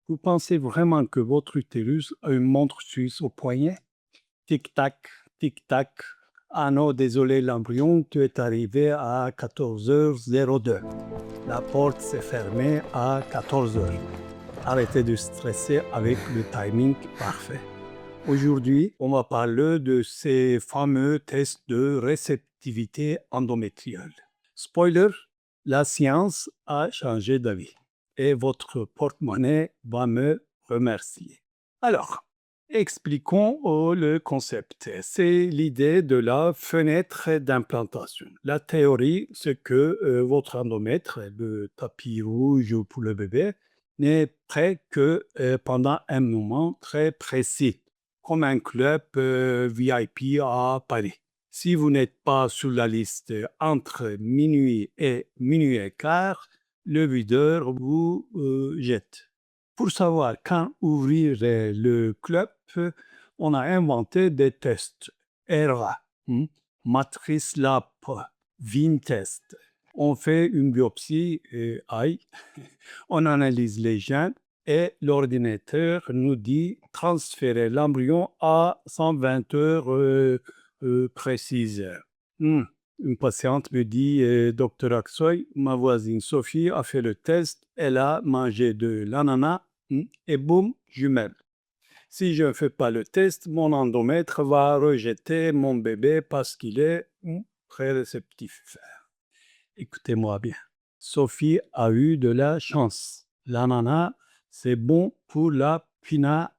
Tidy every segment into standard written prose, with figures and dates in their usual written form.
Vous pensez vraiment que votre utérus a une montre suisse au poignet? Tic-tac, tic-tac. Ah non, désolé l'embryon, tu es arrivé à 14h02. La porte s'est fermée à 14h. Arrêtez de stresser avec le timing parfait. Aujourd'hui, on va parler de ces fameux tests de réceptivité endométriale. Spoiler, la science a changé d'avis et votre porte-monnaie va me remercier. Alors, expliquons le concept. C'est l'idée de la fenêtre d'implantation. La théorie, c'est que votre endomètre, le tapis rouge pour le bébé, n'est prêt que pendant un moment très précis, comme un club VIP à Paris. Si vous n'êtes pas sur la liste entre minuit et minuit et quart, le videur vous jette. Pour savoir quand ouvrir le club, on a inventé des tests. ERA, Matrice Lab, Vintest. On fait une biopsie aïe, on analyse les gènes et l'ordinateur nous dit transférer l'embryon à 120 heures précises. Une patiente me dit, docteur Aksoy, ma voisine Sophie a fait le test, elle a mangé de l'ananas et boum, jumelle. Si je ne fais pas le test, mon endomètre va rejeter mon bébé parce qu'il est très réceptif. Écoutez-moi bien. Sophie a eu de la chance. L'ananas, c'est bon pour la pina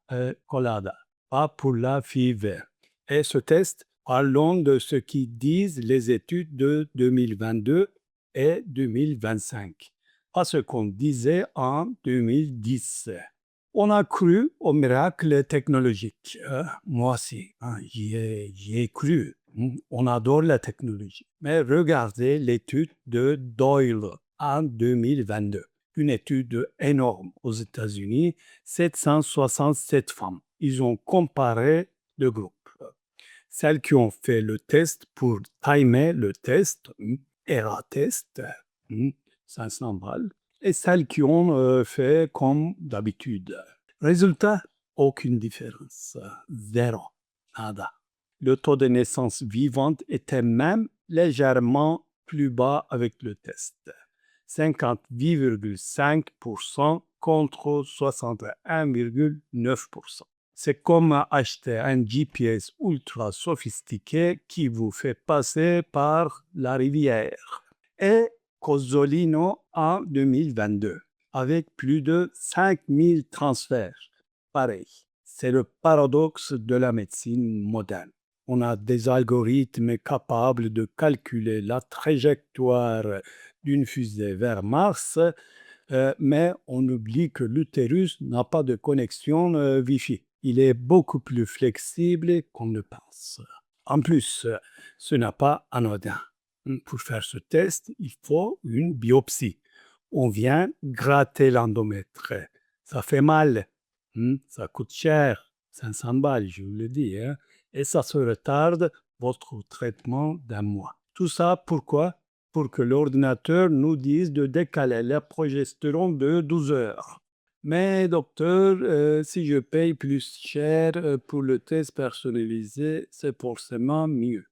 colada, pas pour la fièvre. Et ce test, parlons de ce qui disent les études de 2022 et 2025, pas ce qu'on disait en 2010. On a cru au miracle technologique. Moi aussi, j'y ai cru. On adore la technologie. Mais regardez l'étude de Doyle en 2022. Une étude énorme aux États-Unis, 767 femmes. Ils ont comparé le groupe. Celles qui ont fait le test pour timer le test, ERA-test, 500 balles, et celles qui ont fait comme d'habitude. Résultat, aucune différence. Zéro. Nada. Le taux de naissance vivante était même légèrement plus bas avec le test. 50,5% contre 61,9%. C'est comme acheter un GPS ultra sophistiqué qui vous fait passer par la rivière. Et Cozzolino en 2022, avec plus de 5000 transferts. Pareil, c'est le paradoxe de la médecine moderne. On a des algorithmes capables de calculer la trajectoire d'une fusée vers Mars, mais on oublie que l'utérus n'a pas de connexion Wi-Fi. Il est beaucoup plus flexible qu'on ne pense. En plus, ce n'est pas anodin. Pour faire ce test, il faut une biopsie. On vient gratter l'endomètre. Ça fait mal. Ça coûte cher. 500 balles, je vous le dis. Et ça se retarde votre traitement d'un mois. Tout ça, pourquoi? Pour que l'ordinateur nous dise de décaler la progestérone de 12 heures. Mais docteur, si je paye plus cher pour le test personnalisé, c'est forcément mieux.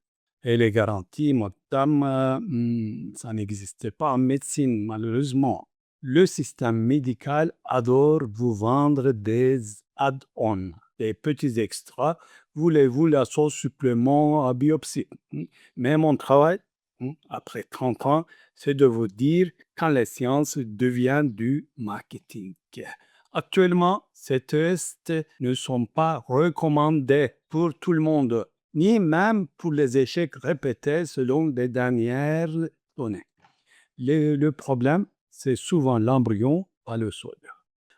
Et les garanties, madame, ça n'existe pas en médecine, malheureusement. Le système médical adore vous vendre des add-ons, des petits extras. Voulez-vous la sauce supplément à biopsie? Mais mon travail, après 30 ans, c'est de vous dire quand les sciences deviennent du marketing. Actuellement, ces tests ne sont pas recommandés pour tout le monde, ni même pour les échecs répétés selon les dernières données. Le problème, c'est souvent l'embryon, pas le sol.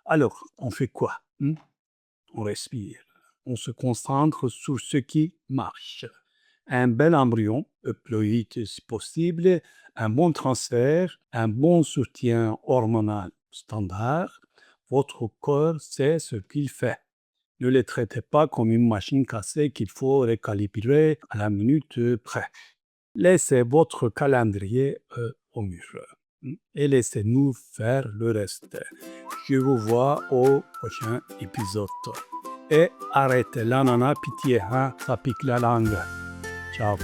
Alors, on fait quoi? On respire. On se concentre sur ce qui marche. Un bel embryon, euploïde si possible, un bon transfert, un bon soutien hormonal standard. Votre corps sait ce qu'il fait. Ne les traitez pas comme une machine cassée qu'il faut recalibrer à la minute près. Laissez votre calendrier au mur. et laissez-nous faire le reste. Je vous vois au prochain épisode. Et arrêtez l'ananas, pitié, hein, ça pique la langue. Ciao.